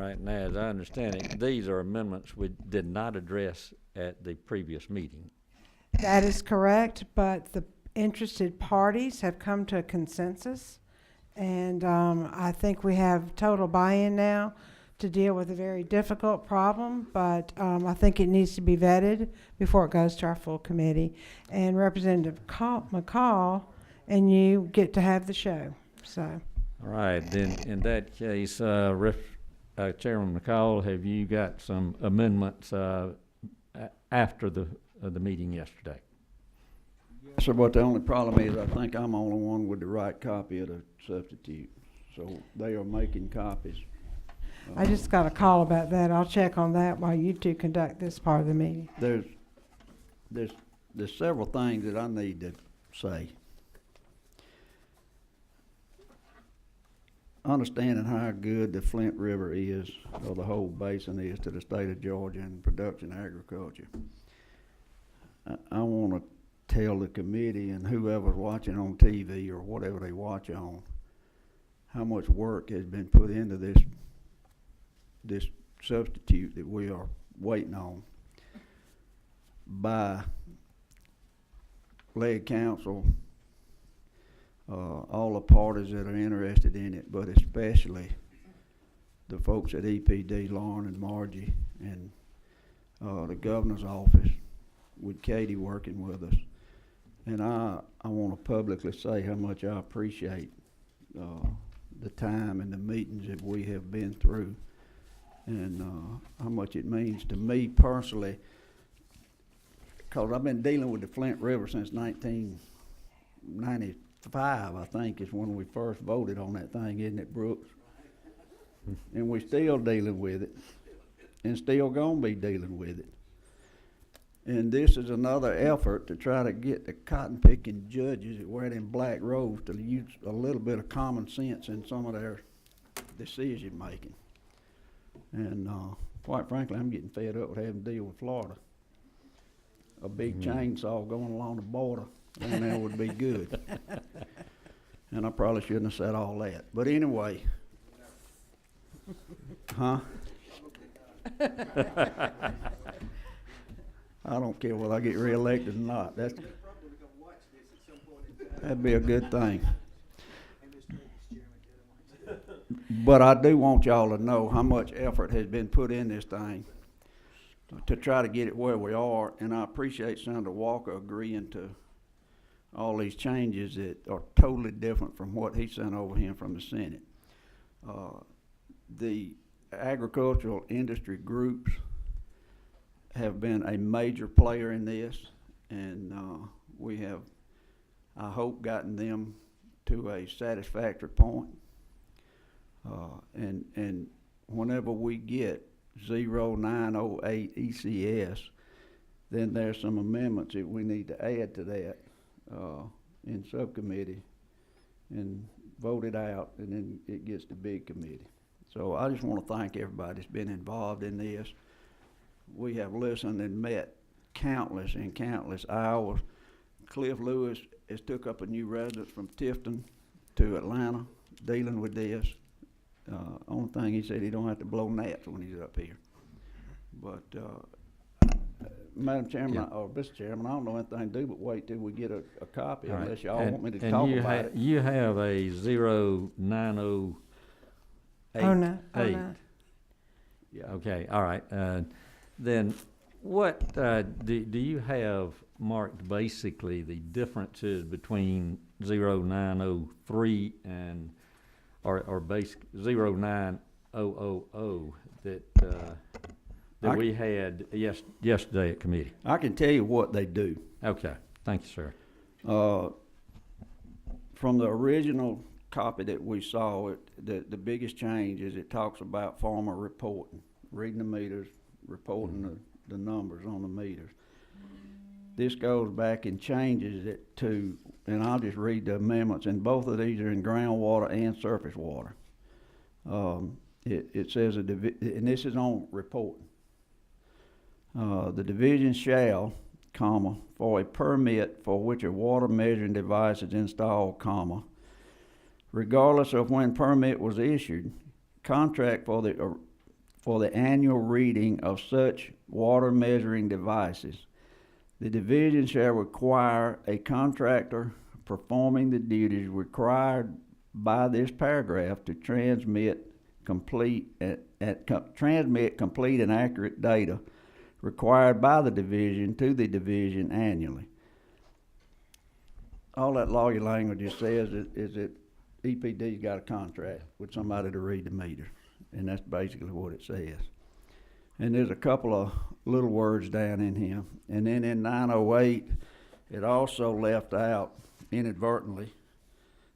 right, now, as I understand it, these are amendments we did not address at the previous meeting. That is correct, but the interested parties have come to a consensus, and I think we have total buy-in now to deal with a very difficult problem, but I think it needs to be vetted before it goes to our full committee. And Representative McCall and you get to have the show, so. All right, then, in that case, Chairman McCall, have you got some amendments after the meeting yesterday? Yes, sir, but the only problem is I think I'm the only one with the right copy of the substitute. So they are making copies. I just got a call about that. I'll check on that while you two conduct this part of the meeting. There's several things that I need to say. Understanding how good the Flint River is, or the whole basin is, to the state of Georgia and production agriculture. I want to tell the committee and whoever's watching on TV or whatever they watch on, how much work has been put into this substitute that we are waiting on by Leg Council, all the parties that are interested in it, but especially the folks at EPD, Lauren and Margie, and the governor's office with Katie working with us. And I want to publicly say how much I appreciate the time and the meetings that we have been through, and how much it means to me personally, because I've been dealing with the Flint River since 1995, I think, is when we first voted on that thing, isn't it, Brooks? And we're still dealing with it, and still gonna be dealing with it. And this is another effort to try to get the cotton-picking judges that wear them black robes to use a little bit of common sense in some of their decision-making. And quite frankly, I'm getting fed up with having to deal with Florida. A big chainsaw going along the border and there would be good. And I probably shouldn't have said all that. But anyway. Huh? I don't care whether I get reelected or not. That'd be a good thing. But I do want y'all to know how much effort has been put in this thing to try to get it where we are, and I appreciate Senator Walker agreeing to all these changes that are totally different from what he sent over here from the Senate. The agricultural industry groups have been a major player in this, and we have, I hope, gotten them to a satisfactory point. And whenever we get 0908 ECS, then there's some amendments that we need to add to that in subcommittee and vote it out, and then it gets to big committee. So I just want to thank everybody that's been involved in this. We have listened and met countless and countless hours. Cliff Lewis has took up a new residence from Tifton to Atlanta dealing with this. Only thing he said, he don't have to blow gnats when he's up here. But Madam Chairman, or Mr. Chairman, I don't know anything to do but wait till we get a copy, All unless right. y'all want me to talk about it. You have a 0908. Oh, no. Yeah. Okay, all right. Then what do you have marked basically the differences between 0903 and or basic 09000 that we had yesterday at committee? I can tell you what they do. Okay, thank you, sir. From the original copy that we saw, the biggest change is it talks about farmer reporting, reading the meters, reporting the numbers on the meters. This goes back and changes it to, and I'll just read the amendments, and both of these are in groundwater and surface water. It says, and this is on reporting. The division shall, comma, for a permit for which a water measuring device is installed, comma, regardless of when permit was issued, contract for the for the annual reading of such water measuring devices. The division shall require a contractor performing the duties required by this paragraph to transmit complete and accurate data required by the division to the division annually. All that lawyer language just says is that EPD's got a contract with somebody to read the meter, and that's basically what it says. And there's a couple of little words down in here. And then in 908, it also left out inadvertently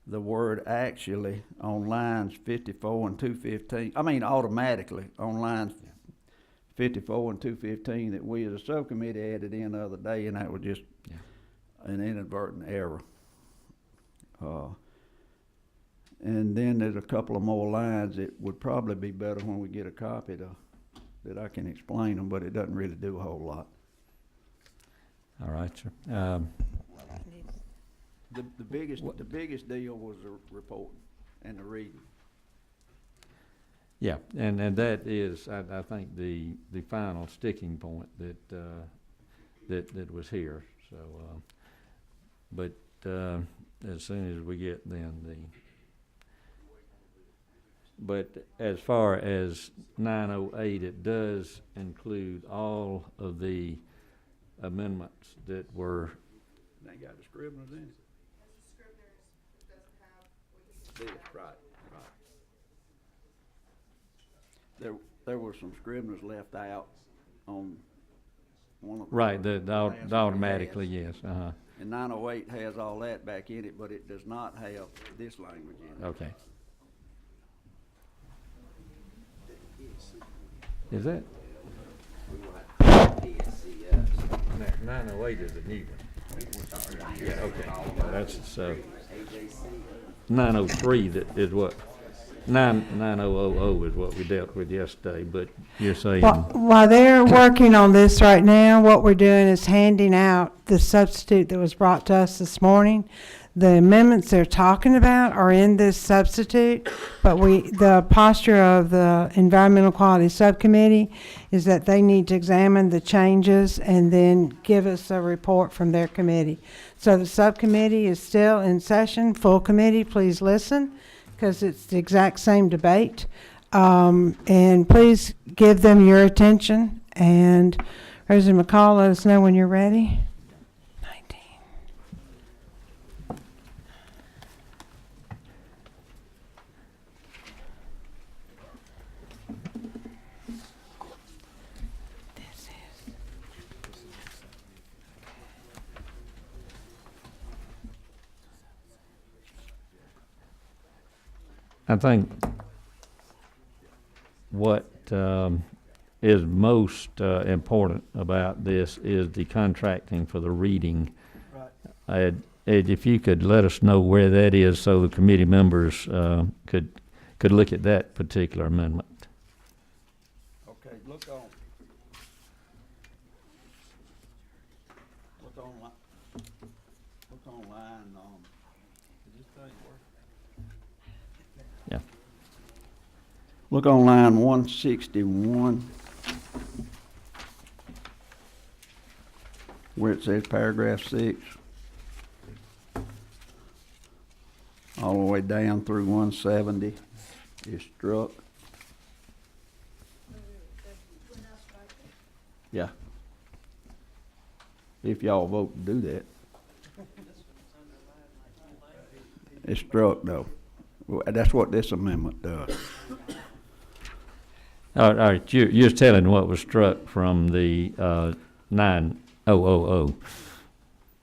the word actually on lines 54 and 215. I mean automatically on lines 54 and 215 that we as a subcommittee added in the other day, and that was just an inadvertent error. And then there's a couple of more lines that would probably be better when we get a copy that I can explain them, but it doesn't really do a whole lot. All right, sir. The biggest deal was the report and the reading. Yeah, and that is, I think, the final sticking point that was here. So, but as soon as we get then but as far as 908, it does include all of the amendments that were. They got the scribblers in it. Right. There were some scribblers left out on one of the. Right, the automatically, yes, And 908 has all that back in it, but it does not have this language in it. Okay. Is that? 908 is a new one. Yeah, okay. That's so. 903 that is what 9000 is what we dealt with yesterday. But you're saying While they're working on this right now, what we're doing is handing out the substitute that was brought to us this morning. The amendments they're talking about are in this substitute, but the posture of the Environmental Quality Subcommittee is that they need to examine the changes and then give us a report from their committee. So the subcommittee is still in session. Full committee, please listen, because it's the exact same debate. And please give them your attention. And President McCall, let us know when you're ready. I think what is most important about this is the contracting for the reading. Right. Ed, if you could let us know where that is so the committee members could look at that particular amendment. Okay, look on line. Is this thing working? Yeah. Look on line 161, where it says paragraph 6, all the way down through 170 is struck. Yeah. If y'all vote to do that. It's struck though. Well, that's what this amendment does. All right, you're telling what was struck from the 9000.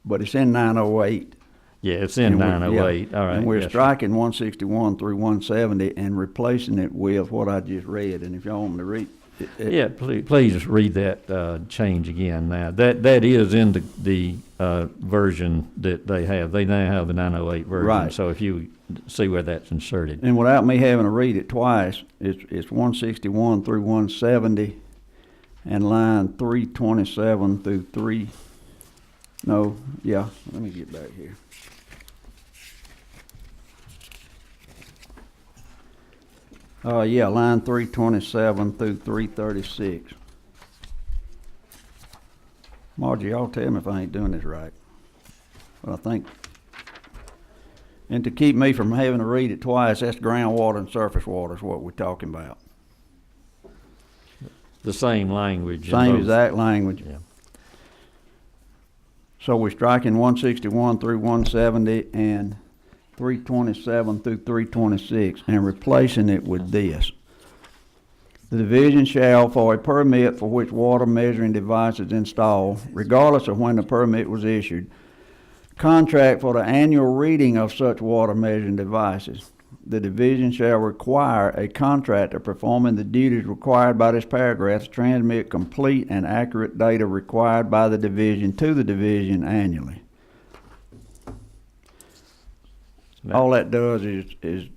But it's in 908. Yeah, it's in 908. All right. And we're yes, striking 161 through 170 and replacing it with what I just read. And if y'all want me to read it. Yeah, please read that change again now. That is in the version that they have. They now have the 908 version. Right. So if you see where that's inserted. And without me having to read it twice, it's 161 through 170 and line 327 through 3. No, yeah, let me get back here. Yeah, line 327 through 336. Margie, y'all tell me if I ain't doing this right. But I think, and to keep me from having to read it twice, that's groundwater and surface water is what we're talking about. The same language. in Same both. exact language. Yeah. So we're striking 161 through 170 and 327 through 326 and replacing it with this. The division shall, for a permit for which water measuring device is installed, regardless of when the permit was issued, contract for the annual reading of such water measuring devices. The division shall require a contractor performing the duties required by this paragraph to transmit complete and accurate data required by the division to the division annually. All that does is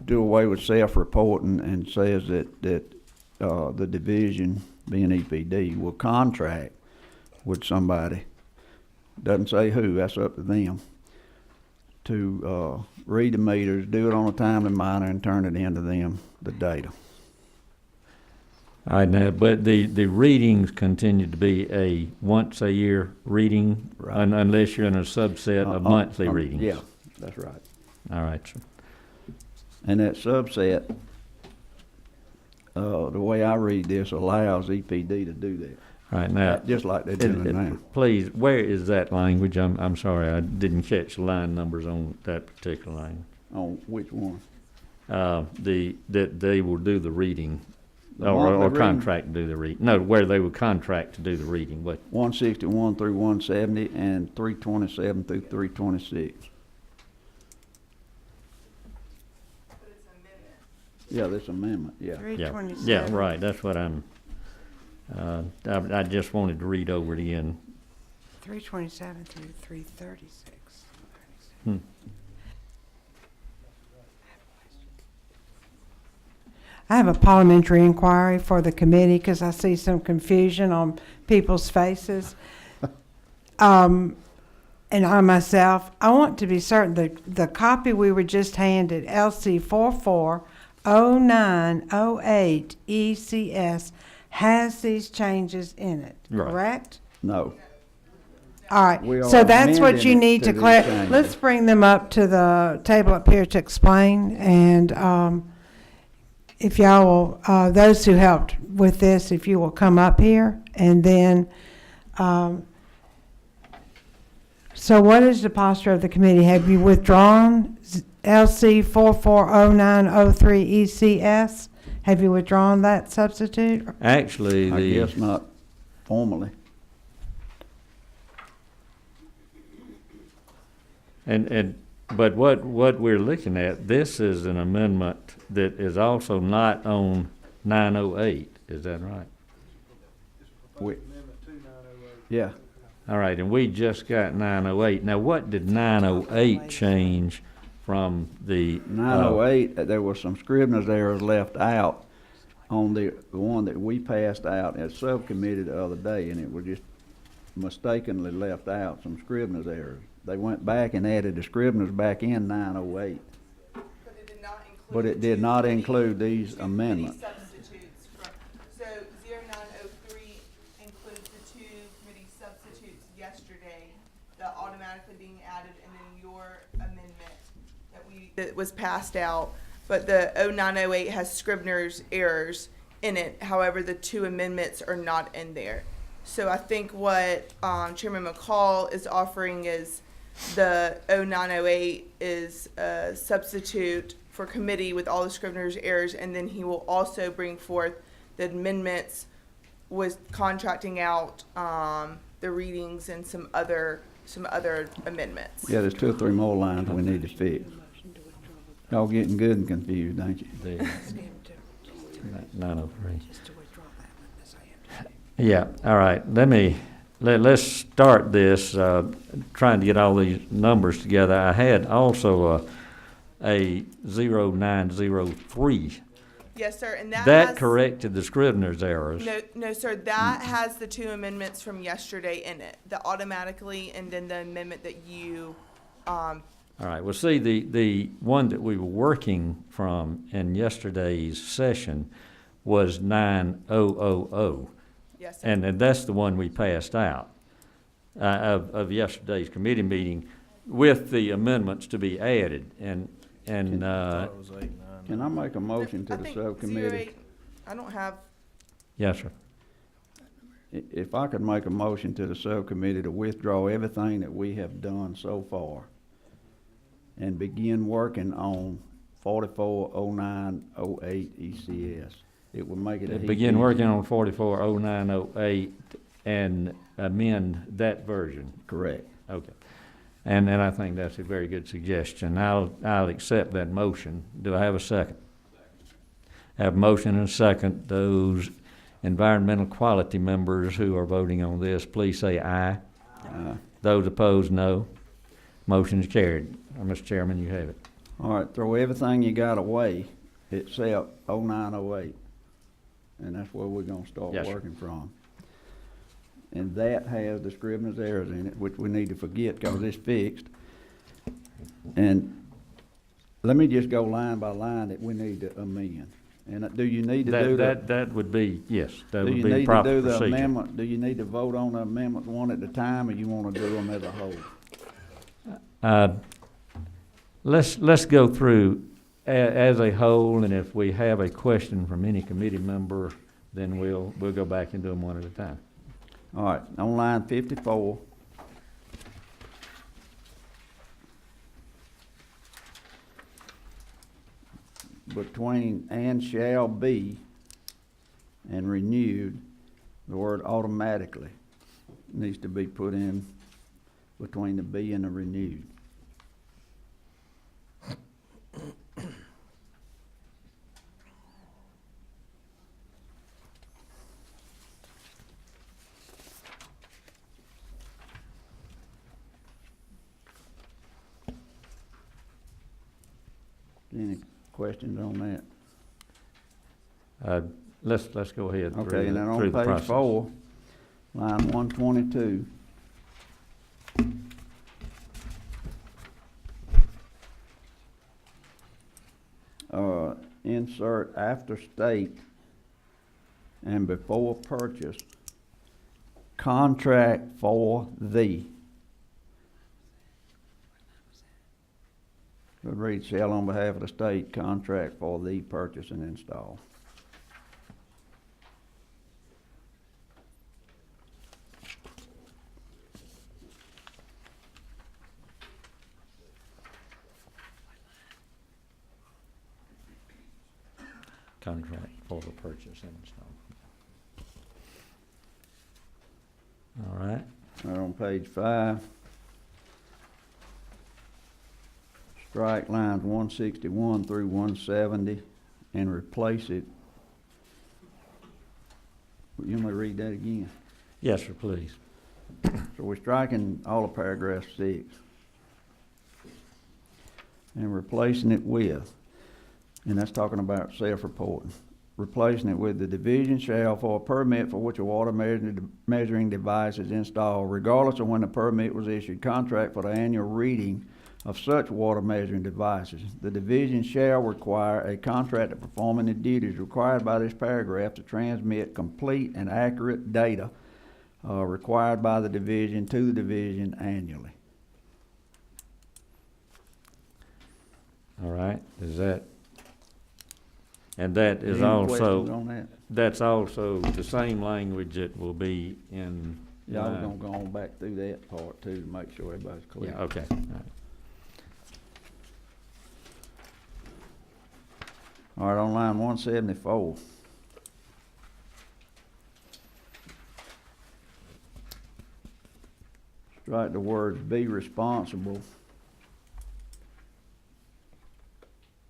do away with self-reporting and says that the division, being EPD, will contract with somebody. Doesn't say who, that's up to them, to read the meters, do it on a timely manner, and turn it into them, the data. All right, now, but the readings continue to be a once a year reading, Right. unless you're in a subset of monthly readings. Yeah, that's right. All right, sir. And that subset, the way I read this, allows EPD to do that, All right, now, just like they're doing now. please, where is that language? I'm sorry, I didn't catch the line numbers on that particular line. On which one? That they will do the reading, The or monthly reading? contract to do the reading. No, where they will contract to do the reading, but 161 through 170 and 327 through 326. Yeah, this amendment, yeah. 327. yeah, right, that's what I just wanted to read over it again. 327 through 336. Hmm. I have a parliamentary inquiry for the committee because I see some confusion on people's faces. And I myself, I want to be certain that the copy we were just handed, LC 440908 ECS, has these changes in it, Right. correct? No. All right, We so are that's what amending you it need to to these clarify. changes. Let's bring them up to the table up here to explain, and if y'all will, those who helped with this, if you will come up here, and then, so what is the posture of the committee? Have you withdrawn LC 440903 ECS? Have you withdrawn that substitute? Actually, I guess not formally. But what we're looking at, this is an amendment that is also not on 908, is that right? Yeah. All right, and we just got 908. Now, what did 908 change from the? 908, there was some Scribner's errors left out on the one that we passed out at subcommittee the other day, and it was just mistakenly left out, some Scribner's errors. They went back and added the Scribner's back in 908. But it did not include these amendments. Substitutes from, so 0903 includes the two committee substitutes yesterday, the automatically being added, and then your amendment that was passed out. But the 0908 has Scribner's errors in it. However, the two amendments are not in there. So I think what Chairman McCall is offering is the 0908 is a substitute for committee with all the Scribner's errors, and then he will also bring forth the amendments with contracting out the readings and some other amendments. Yeah, there's 2 or 3 more lines we need to fix. Y'all getting good and confused, ain't you? The 903. Yeah, all right, let's start this, trying to get all these numbers together. I had also a 0903. Yes, sir, and that That has, corrected the Scribner's errors. No, sir, that has the two amendments from yesterday in it, the automatically and then the amendment that you All right, well, see, the one that we were working from in yesterday's session was 9000. Yes, sir. And that's the one we passed out of yesterday's committee meeting with the amendments to be added. And Can I make a motion to I the think subcommittee? 08 I don't have, yes, sir. If I could make a motion to the subcommittee to withdraw everything that we have done so far and begin working on 440908 ECS. It would make it a Begin working on 440908 and amend that version. Correct. Okay. And I think that's a very good suggestion. I'll accept that motion. Do I have a second? Have a motion and a second. Those environmental quality members who are voting on this, please say aye. Those opposed, no. Motion is carried. Mr. Chairman, you have it. All right, throw everything you got away except 0908. And that's where we're gonna start Yes, sir. working from. And that has the Scrivener's errors in it, which we need to forget because it's fixed. And let me just go line by line that we need to amend. And do you need to do that? That would be, yes, that Do would you be need to proper do the procedure. amendment, do you need to vote on the amendment one at a time, or you wanna do them as a whole? Let's go through as a whole, and if we have a question from any committee member, then we'll go back and do them one at a time. All right, on line 54. Between "and shall be" and "renewed," the word "automatically" needs to be put in between the "be" and the "renewed." Any questions on that? Let's go ahead through Okay, and then through on the page process. 4, line 122. Insert after state and before purchase, contract for the. Should read, shall on behalf of the state contract for the purchase and install. Contract for the purchase and install. All right. Right on page 5. Strike lines 161 through 170 and replace it. You want me to read that again? Yes, sir, please. So we're striking all of paragraph 6 and replacing it with, and that's talking about self-reporting, replacing it with the division shall, for a permit for which a water measuring device is installed, regardless of when the permit was issued, contract for the annual reading of such water measuring devices. The division shall require a contractor performing the duties required by this paragraph to transmit complete and accurate data required by the division to the division annually. All right, is that, and that is Any questions also, on that? that's also the same language that will be in. Yeah, I was gonna go on back through that part too to make sure everybody's clear. Yeah, okay. All right. All right, on line 174. Strike the words "be responsible"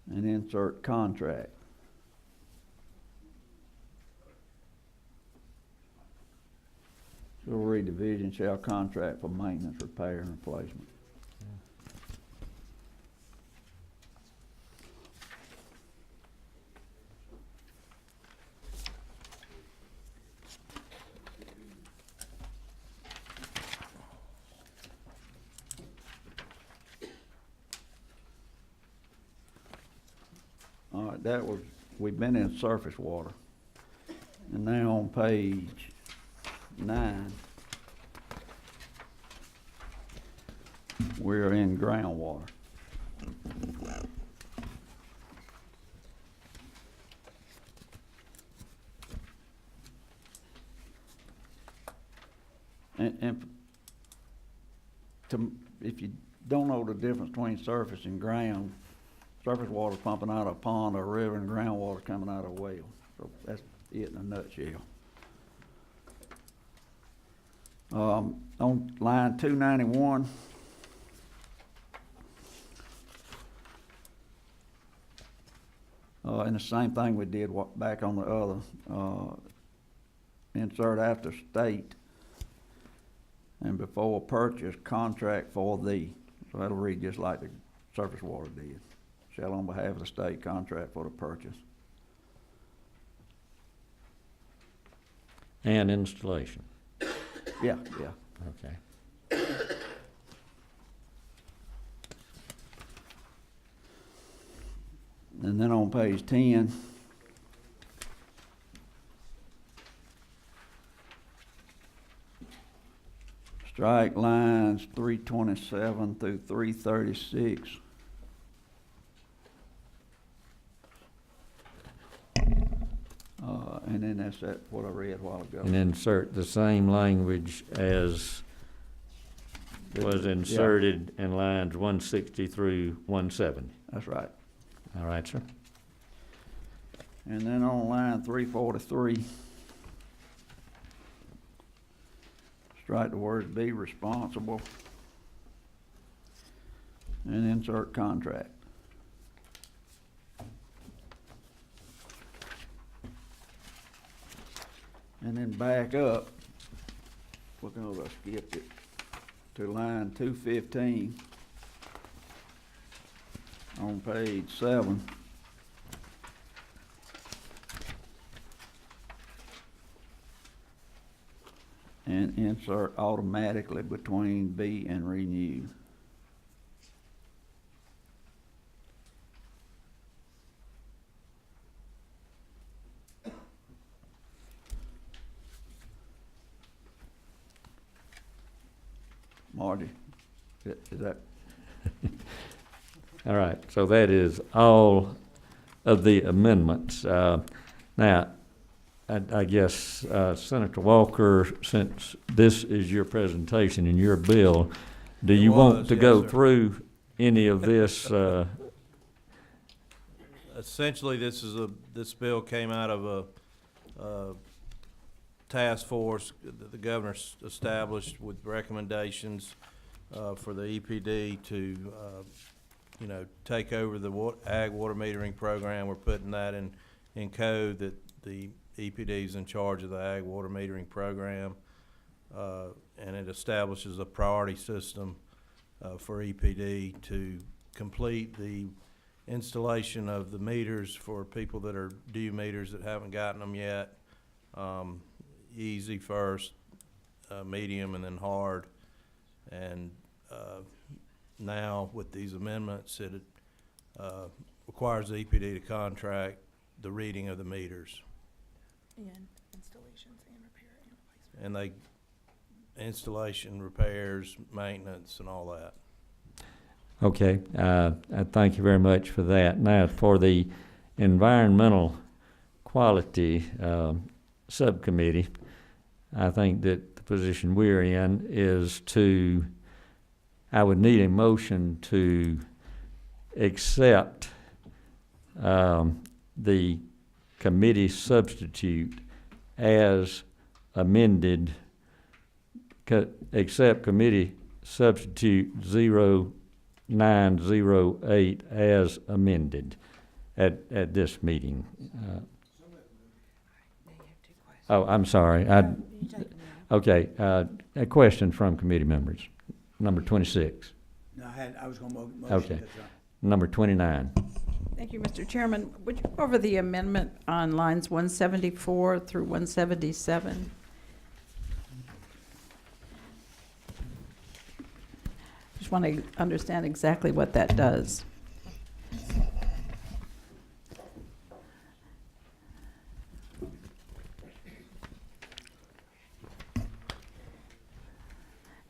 and insert "contract." So we'll read division shall contract for maintenance, repair, and replacement. All right, that was, we've been in surface water. And now on page 9, we're in groundwater. And if you don't know the difference between surface and ground, surface water pumping out of a pond or a river, and groundwater coming out of a well. So that's it in a nutshell. On line 291, and the same thing we did back on the other, insert after state and before purchase, contract for the, so that'll read just like the surface water did. Shall on behalf of the state contract for the purchase. And installation. Yeah. Okay. And then on page 10, strike lines 327 through 336. And then that's what I read a while ago. And insert the same language as was inserted in lines 160 through 170. That's right. All right, sir. And then on line 343, strike the words "be responsible" and insert contract. And then back up, because I skipped it, to line 215 on page 7. And insert automatically between B and renew. Margie, is that? All right, so that is all of the amendments. Now, I guess, Senator Walker, since this is your presentation and your bill, do you want to go through any of this? Essentially, this bill came out of a task force that the governor established with recommendations for the EPD to, take over the ag water metering program. We're putting that in code that the EPD is in charge of the ag water metering program, and it establishes a priority system for EPD to complete the installation of the meters for people that are due meters that haven't gotten them yet. Easy first, medium, and then hard. And now with these amendments, it requires the EPD to contract the reading of the meters. And installations and repair and replacement. And installation, repairs, maintenance, and all that. Okay, I thank you very much for that. Now, for the environmental quality subcommittee, I think that the position we're in is I would need a motion to accept the committee substitute as amended, accept committee substitute 0908 as amended at this meeting. Oh, I'm sorry. Okay, a question from committee members. Number 26. No, I was going to motion. Okay. Number 29. Thank you, Mr. Chairman. Would you go over the amendment on lines 174 through 177? Just want to understand exactly what that does.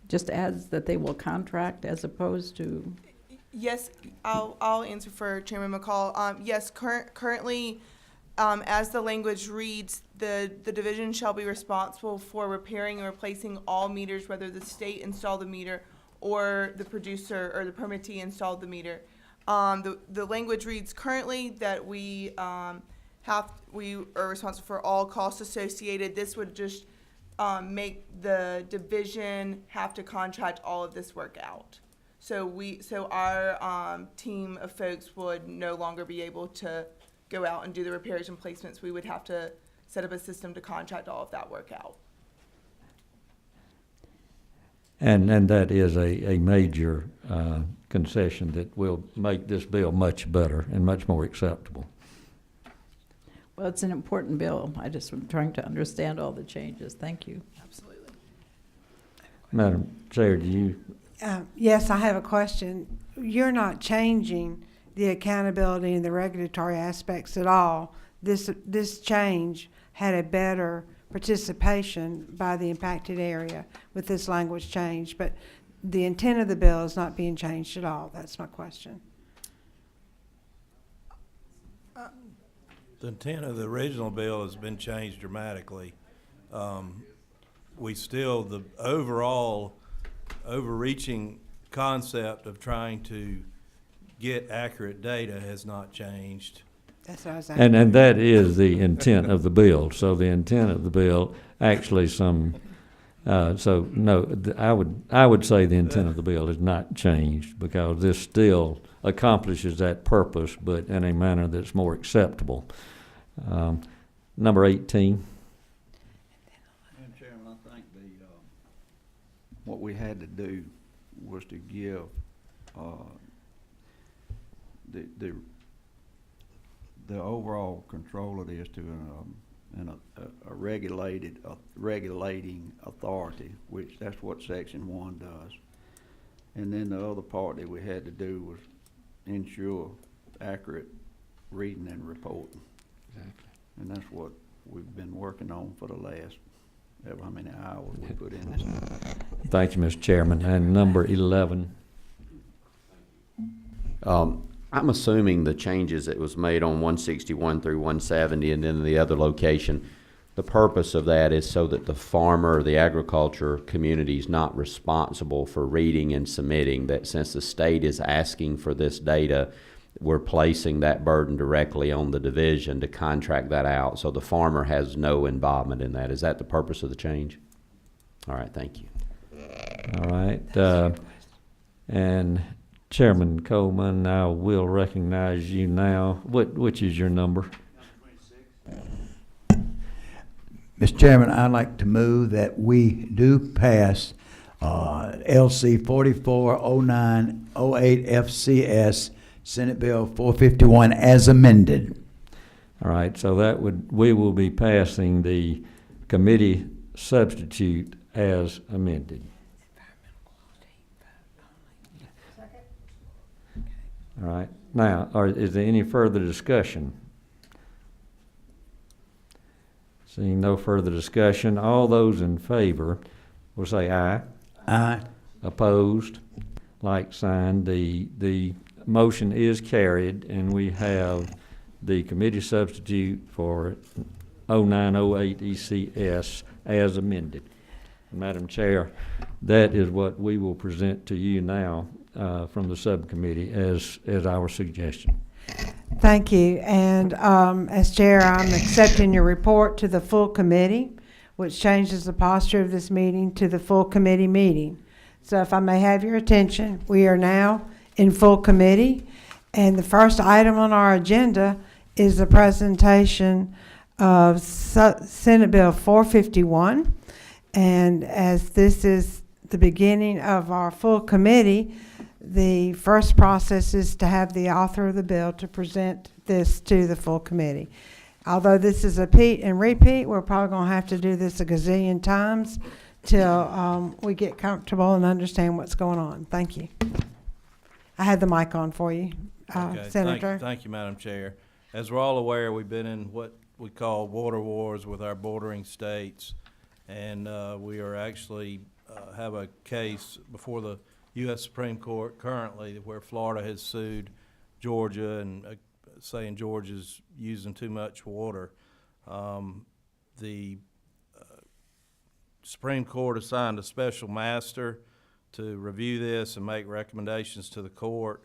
just adds that they will contract as opposed to, Yes, I'll answer for Chairman McCall. Yes, currently, as the language reads, the division shall be responsible for repairing and replacing all meters, whether the state installed the meter or the producer or the permittee installed the meter. The language reads currently that we are responsible for all costs associated. This would just make the division have to contract all of this work out. So our team of folks would no longer be able to go out and do the repairs and placements. We would have to set up a system to contract all of that work out. And that is a major concession that will make this bill much better and much more acceptable. well, it's an important bill. I just am trying to understand all the changes. Thank you. Absolutely. Madam Chair, do you, Yes, I have a question. You're not changing the accountability and the regulatory aspects at all. This change had a better participation by the impacted area with this language change, but the intent of the bill is not being changed at all. That's my question. The intent of the original bill has been changed dramatically. We still, the overall overreaching concept of trying to get accurate data has not changed. That's what I was asking. and that is the intent of the bill. So the intent of the bill, actually so no, I would say the intent of the bill is not changed because this still accomplishes that purpose, but in a manner that's more acceptable. Number 18. Madam Chairman, I think what we had to do was to give the overall control of this to a regulating authority, which that's what Section 1 does. And then the other part that we had to do was ensure accurate reading and reporting. Exactly. And that's what we've been working on for the last, ever how many hours we put in this. Thank you, Mr. Chairman. And number 11. I'm assuming the changes that was made on 161 through 170 and then the other location, the purpose of that is so that the farmer or the agriculture community is not responsible for reading and submitting, that since the state is asking for this data, we're placing that burden directly on the division to contract that out, so the farmer has no involvement in that. Is that the purpose of the change? All right, thank you. All right. And Chairman Coleman, I will recognize you now. Which is your number? Mr. Chairman, I'd like to move that we do pass LC 440908 FCS Senate Bill 451 as amended. All right, so we will be passing the committee substitute as amended. All right, now, is there any further discussion? Seeing no further discussion, all those in favor will say aye. Aye. Opposed, like sign. The motion is carried, and we have the committee substitute for 0908 ECS as amended. Madam Chair, that is what we will present to you now from the subcommittee as our suggestion. Thank you. And as chair, I'm accepting your report to the full committee, which changes the posture of this meeting to the full committee meeting. So if I may have your attention, we are now in full committee. And the first item on our agenda is the presentation of Senate Bill 451. And as this is the beginning of our full committee, the first process is to have the author of the bill to present this to the full committee. Although this is a repeat, we're probably going to have to do this a gazillion times till we get comfortable and understand what's going on. Thank you. I had the mic on for you, Okay, Senator. Thank you, Madam Chair. As we're all aware, we've been in what we call water wars with our bordering states, and we are actually have a case before the U.S. Supreme Court currently where Florida has sued Georgia and saying Georgia's using too much water. The Supreme Court assigned a special master to review this and make recommendations to the court.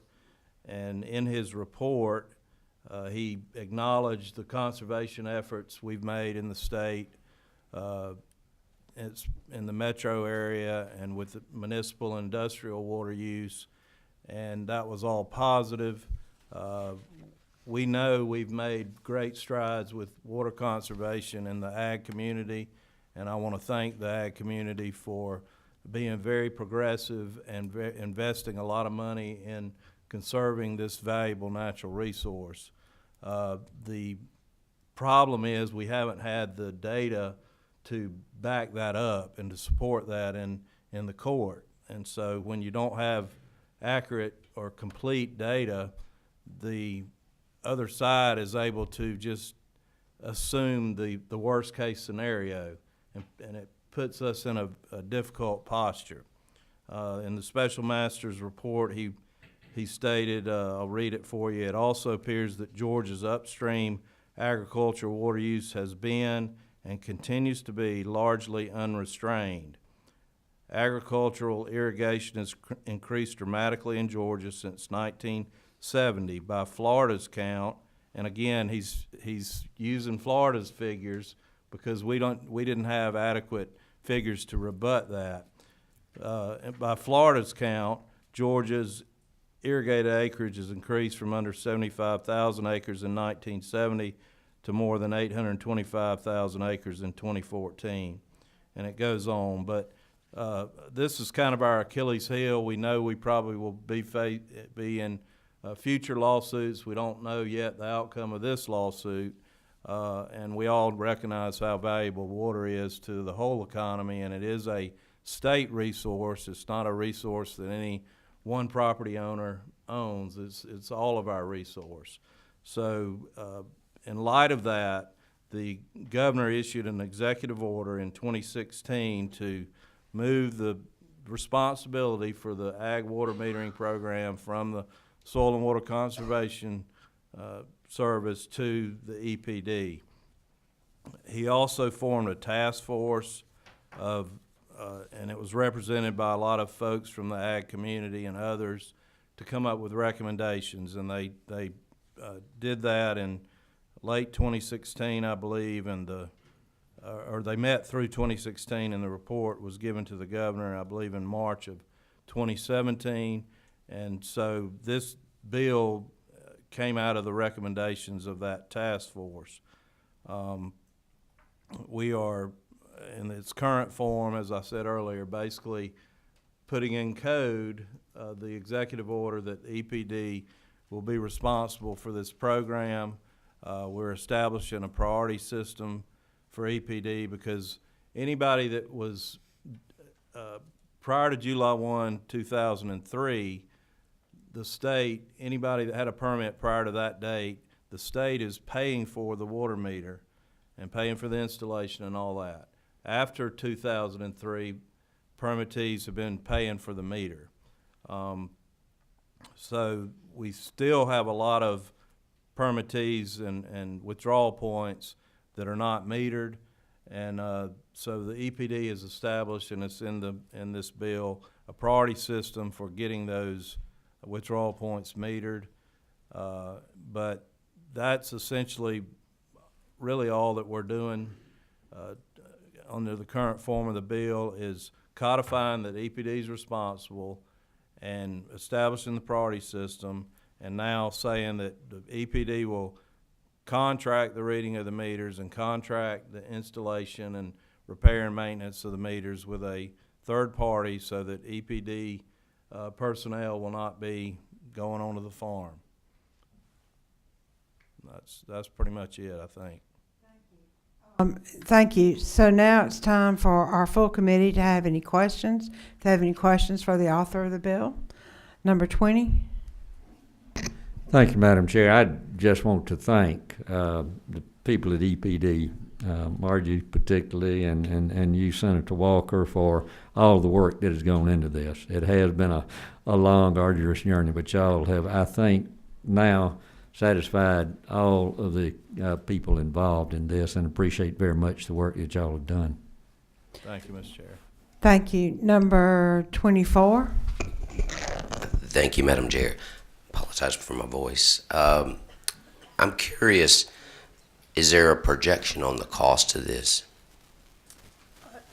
And in his report, he acknowledged the conservation efforts we've made in the state, it's in the metro area and with the municipal and industrial water use, and that was all positive. We know we've made great strides with water conservation in the ag community, and I want to thank the ag community for being very progressive and investing a lot of money in conserving this valuable natural resource. The problem is we haven't had the data to back that up and to support that in the court. And so when you don't have accurate or complete data, the other side is able to just assume the worst case scenario, and it puts us in a difficult posture. In the special master's report, he stated, I'll read it for you, it also appears that Georgia's upstream agricultural water use has been and continues to be largely unrestrained. Agricultural irrigation has increased dramatically in Georgia since 1970 by Florida's count, and again he's using Florida's figures because we didn't have adequate figures to rebut that. And by Florida's count, Georgia's irrigated acreage has increased from under 75,000 acres in 1970 to more than 825,000 acres in 2014, and it goes on. But this is kind of our Achilles heel. We know we probably will be in future lawsuits. We don't know yet the outcome of this lawsuit, and we all recognize how valuable water is to the whole economy, and it is a state resource. It's not a resource that any one property owner owns. It's all of our resource. So in light of that, the governor issued an executive order in 2016 to move the responsibility for the ag water metering program from the Soil and Water Conservation Service to the EPD. He also formed a task force and it was represented by a lot of folks from the ag community and others to come up with recommendations, and they did that in late 2016, I believe, and or they met through 2016, and the report was given to the governor, I believe, in March of 2017. And so this bill came out of the recommendations of that task force. We are, in its current form, as I said earlier, basically putting in code the executive order that EPD will be responsible for this program. We're establishing a priority system for EPD because anybody that was prior to July 1, 2003, the state, anybody that had a permit prior to that date, the state is paying for the water meter and paying for the installation and all that. After 2003, permittees have been paying for the meter. So we still have a lot of permittees and withdrawal points that are not metered, and so the EPD is established, and it's in this bill, a priority system for getting those withdrawal points metered. But that's essentially really all that we're doing under the current form of the bill, is codifying that EPD is responsible and establishing the priority system, and now saying that the EPD will contract the reading of the meters and contract the installation and repair and maintenance of the meters with a third party so that EPD personnel will not be going onto the farm. That's pretty much it, I think. Thank you. So now it's time for our full committee to have any questions. If they have any questions for the author of the bill. Number 20. Thank you, Madam Chair. I just want to thank the people at EPD Margie particularly, and you, Senator Walker, for all the work that has gone into this. It has been a long, arduous journey, but y'all have, I think, now satisfied all of the people involved in this, and appreciate very much the work that y'all have done. Thank you, Mr. Chair. Thank you. Number 24. Thank you, Madam Chair. Apologize for my voice. I'm curious, is there a projection on the cost to this?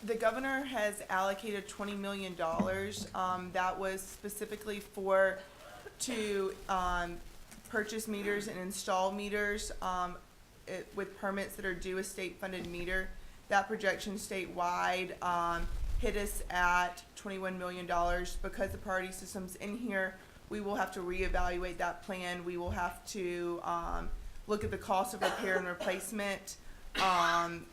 The governor has allocated $20 million. That was specifically to purchase meters and install meters with permits that are due a state-funded meter. That projection statewide hit us at $21 million. Because the priority system's in here, we will have to reevaluate that plan. We will have to look at the cost of repair and replacement, and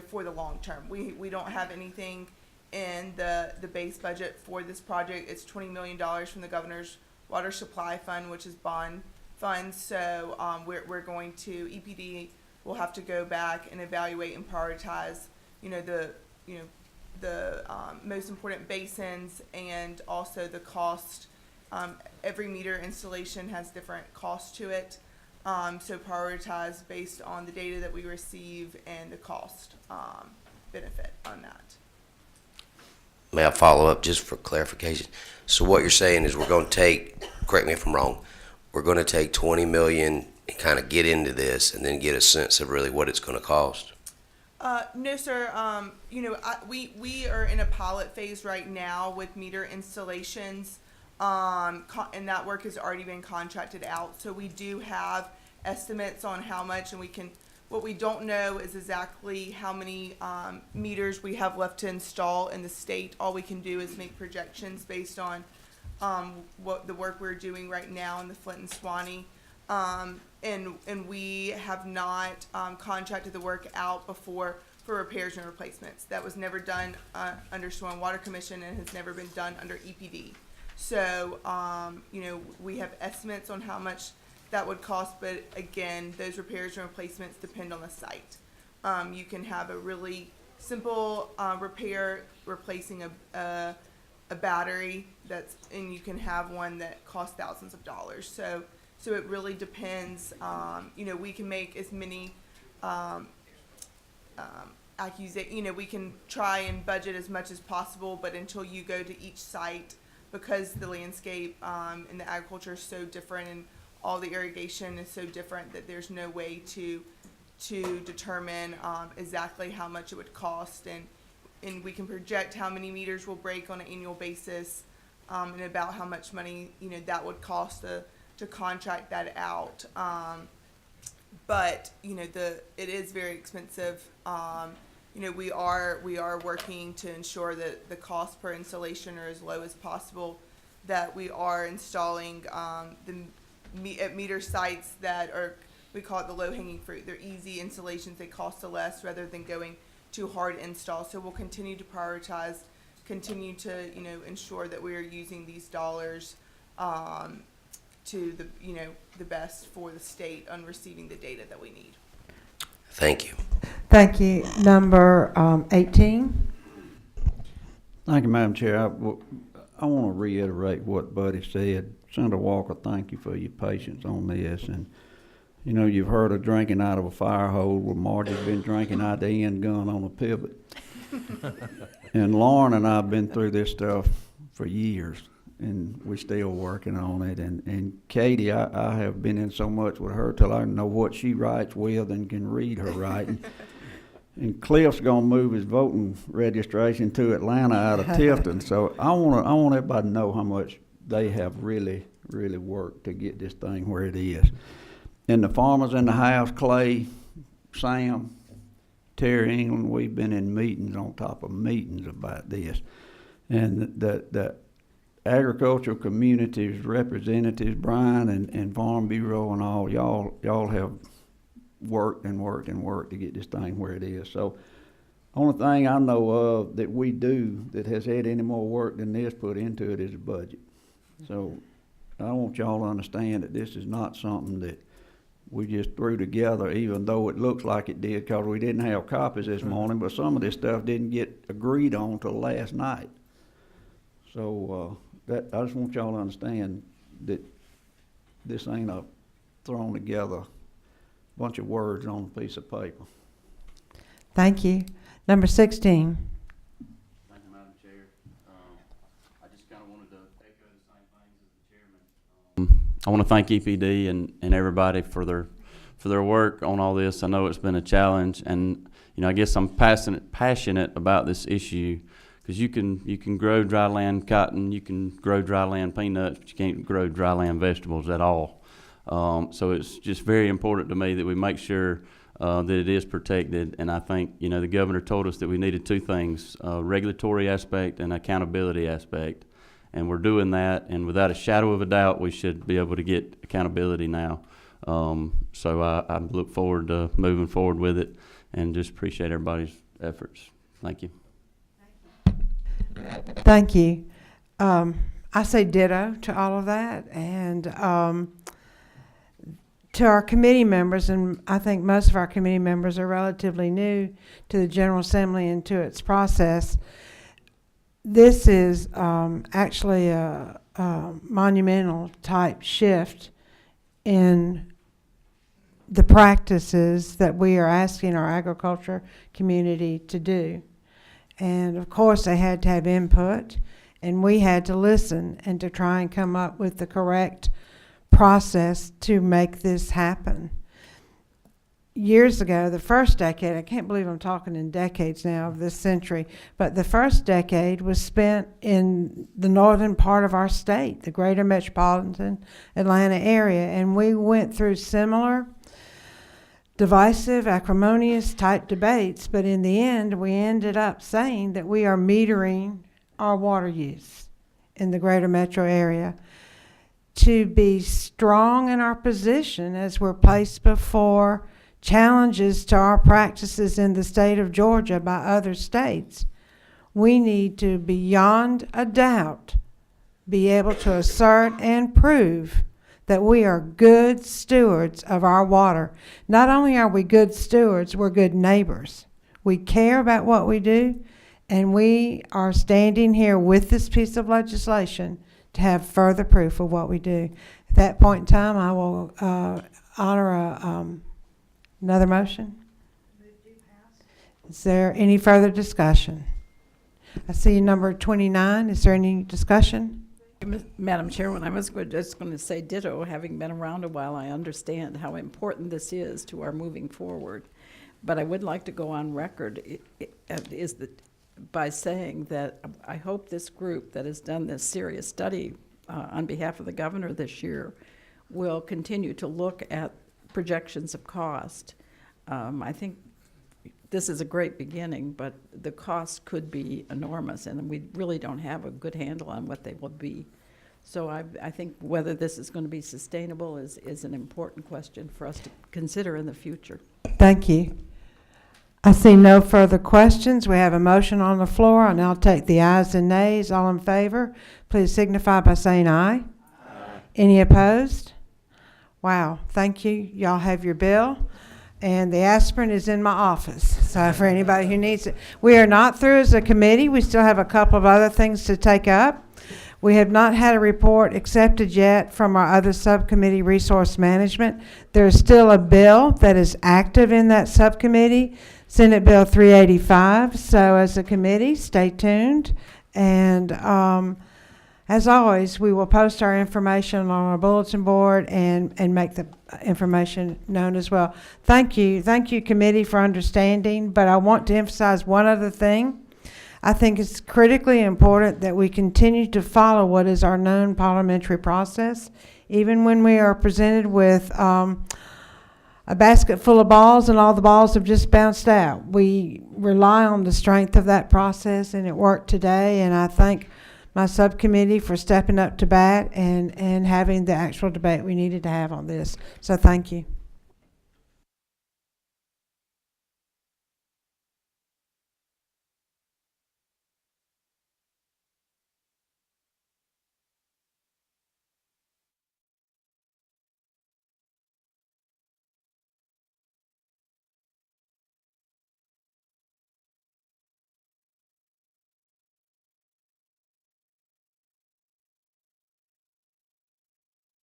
for the long term. We don't have anything in the base budget for this project. It's $20 million from the governor's water supply fund, which is bond funds. So we're going to, EPD will have to go back and evaluate and prioritize the most important basins, and also the cost. Every meter installation has different costs to it. So prioritize based on the data that we receive and the cost benefit on that. May I follow up just for clarification? So what you're saying is we're going to take, correct me if I'm wrong, we're going to take 20 million and kind of get into this and then get a sense of really what it's going to cost? No, sir. We are in a pilot phase right now with meter installations. And that work has already been contracted out. So we do have estimates on how much, and what we don't know is exactly how many meters we have left to install in the state. All we can do is make projections based on what the work we're doing right now in the Flint and Swanee. And we have not contracted the work out before for repairs and replacements. That was never done under Storm Water Commission and has never been done under EPD. So, we have estimates on how much that would cost, but again, those repairs and replacements depend on the site. You can have a really simple repair replacing a battery and you can have one that costs thousands of dollars. So it really depends. We can make as many we can try and budget as much as possible, but until you go to each site, because the landscape and the agriculture is so different and all the irrigation is so different, that there's no way to determine exactly how much it would cost, and we can project how many meters will break on an annual basis, and about how much money that would cost to contract that out. But it is very expensive. We are working to ensure that the cost per installation are as low as possible, that we are installing at meter sites that are, we call it the low-hanging fruit. They're easy installations, they cost a less rather than going too hard to install. So we'll continue to prioritize, continue to ensure that we are using these dollars to the best for the state on receiving the data that we need. Thank you. Thank you. Number 18. Thank you, Madam Chair. I want to reiterate what Buddy said. Senator Walker, thank you for your patience on this. And, you've heard of drinking out of a fire hose. Well, Margie's been drinking out the end gun on a pivot. And Lauren and I have been through this stuff for years, and we're still working on it. And Katie, I have been in so much with her till I know what she writes with and can read her writing. And Cliff's gonna move his voting registration to Atlanta out of Tifton. So I want everybody to know how much they have really, really worked to get this thing where it is. And the farmers in the house, Clay, Sam, Terry England, we've been in meetings on top of meetings about this. And the agricultural communities representatives, Brian and Farm Bureau and all, y'all have worked and worked and worked to get this thing where it is. So only thing I know of that we do that has had any more work than this put into it is the budget. So I want y'all to understand that this is not something that we just threw together, even though it looks like it did, because we didn't have copies this morning, but some of this stuff didn't get agreed on till last night. So, that, I just want y'all to understand that this ain't a thrown together bunch of words on a piece of paper. Thank you. Number 16. Thank you, Madam Chair. I just kind of wanted to echo the same things as the chairman. I want to thank EPD and everybody for their work on all this. I know it's been a challenge, and I guess I'm passionate about this issue, because you can grow dry land cotton, you can grow dry land peanuts, but you can't grow dry land vegetables at all. So it's just very important to me that we make sure that it is protected. And I think, the governor told us that we needed two things, regulatory aspect and accountability aspect. And we're doing that, and without a shadow of a doubt, we should be able to get accountability now. So I look forward to moving forward with it, and just appreciate everybody's efforts. Thank you. Thank you. I say ditto to all of that, and to our committee members, and I think most of our committee members are relatively new to the General Assembly and to its process. This is actually a monumental type shift in the practices that we are asking our agriculture community to do. And of course they had to have input, and we had to listen and to try and come up with the correct process to make this happen. Years ago, the first decade, I can't believe I'm talking in decades now of this century, but the first decade was spent in the northern part of our state, the greater metropolitan Atlanta area, and we went through similar divisive, acrimonious type debates, but in the end, we ended up saying that we are metering our water use in the greater metro area. To be strong in our position as we're placed before challenges to our practices in the state of Georgia by other states, we need to, beyond a doubt, be able to assert and prove that we are good stewards of our water. Not only are we good stewards, we're good neighbors. We care about what we do, and we are standing here with this piece of legislation to have further proof of what we do. At that point in time, I will honor another motion. Is there any further discussion? I see number 29. Is there any discussion? Madam Chairman, I was just going to say ditto. Having been around a while, I understand how important this is to our moving forward. But I would like to go on record by saying that I hope this group that has done this serious study on behalf of the governor this year will continue to look at projections of cost. I think this is a great beginning, but the cost could be enormous, and we really don't have a good handle on what they will be. So I think whether this is going to be sustainable is an important question for us to consider in the future. Thank you. I see no further questions. We have a motion on the floor. I'll now take the ayes and nays. All in favor, please signify by saying aye. Aye. Any opposed? Wow, thank you. Y'all have your bill. And the aspirin is in my office, so for anybody who needs it. We are not through as a committee. We still have a couple of other things to take up. We have not had a report accepted yet from our other subcommittee, Resource Management. There's still a bill that is active in that subcommittee, Senate Bill 385. So as a committee, stay tuned. And as always, we will post our information on our bulletin board and make the information known as well. Thank you, committee, for understanding, but I want to emphasize one other thing. I think it's critically important that we continue to follow what is our known parliamentary process, even when we are presented with a basket full of balls and all the balls have just bounced out. We rely on the strength of that process, and it worked today, and I thank my subcommittee for stepping up to bat and having the actual debate we needed to have on this. So thank you.